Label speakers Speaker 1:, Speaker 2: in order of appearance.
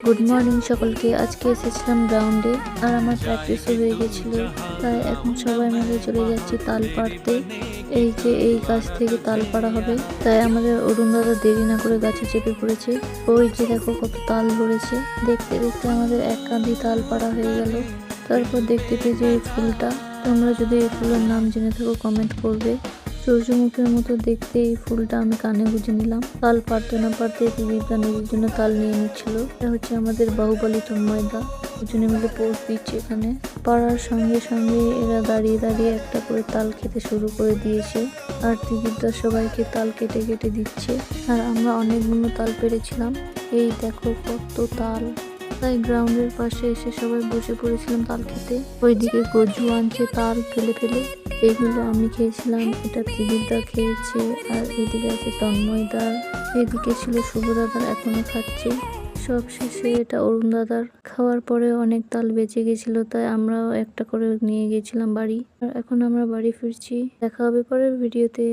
Speaker 1: Good morning সকলকে। আজকে এসেছিলাম গ্রাউন্ডে আর আমার প্র্যাকটিসও হয়ে গেছিল, তাই এখন সবাই মিলে চলে যাচ্ছি তাল পাড়তে। এই যে এই গাছ থেকে তাল পাড়া হবে, তাই আমাদের অরুণ দাদা দেরি না করে গাছে চেপে পড়েছে। ওই যে দেখো কত তাল ধরেছে, দেখতে দেখতে আমাদের এক কাঁধি তাল পাড়া হয়ে গেল। তারপর দেখতে পেয়ে যে এই ফুলটা, তোমরা যদি এই ফুলের নাম জেনে থাকো কমেন্ট করবে। সূর্যমুখীর মতো দেখতে এই ফুলটা আমি কানে গুঁজে নিলাম। তাল পারতে না পারতে দিদিদা নিজের জন্য তাল নিয়ে নিচ্ছিল। এটা হচ্ছে আমাদের বাহুবলী তন্ময়দা, দুজনে মিলে পোজ দিচ্ছে এখানে। পাড়ার সঙ্গে সঙ্গে এরা দাঁড়িয়ে দাঁড়িয়ে একটা করে তাল খেতে শুরু করে দিয়েছে, আর দিদিদা সবাইকে তাল কেটে কেটে দিচ্ছে। আর আমরা অনেকগুলো তাল পেরেছিলাম। এই দেখো কত তাল। তাই গ্রাউন্ডের পাশে এসে সবাই বসে পড়েছিলাম তাল খেতে। ওইদিকে গজু আনছে তাল ফেলে ফেলে, এগুলো আমি খেয়েছিলাম, এটা দিদিদা খেয়েছে, আর এদিকে আছে তন্ময়দার, এদিকে ছিল শুভ দাদার, এখনো খাচ্ছে। সব শেষে এটা অরুণ দাদার। খাওয়ার পরে অনেক তাল বেঁচে গেছিল, তাই আমরাও একটা করে নিয়ে গেছিলাম বাড়ি। আর এখন আমরা বাড়ি ফিরছি। দেখা হবে পরের ভিডিওতে।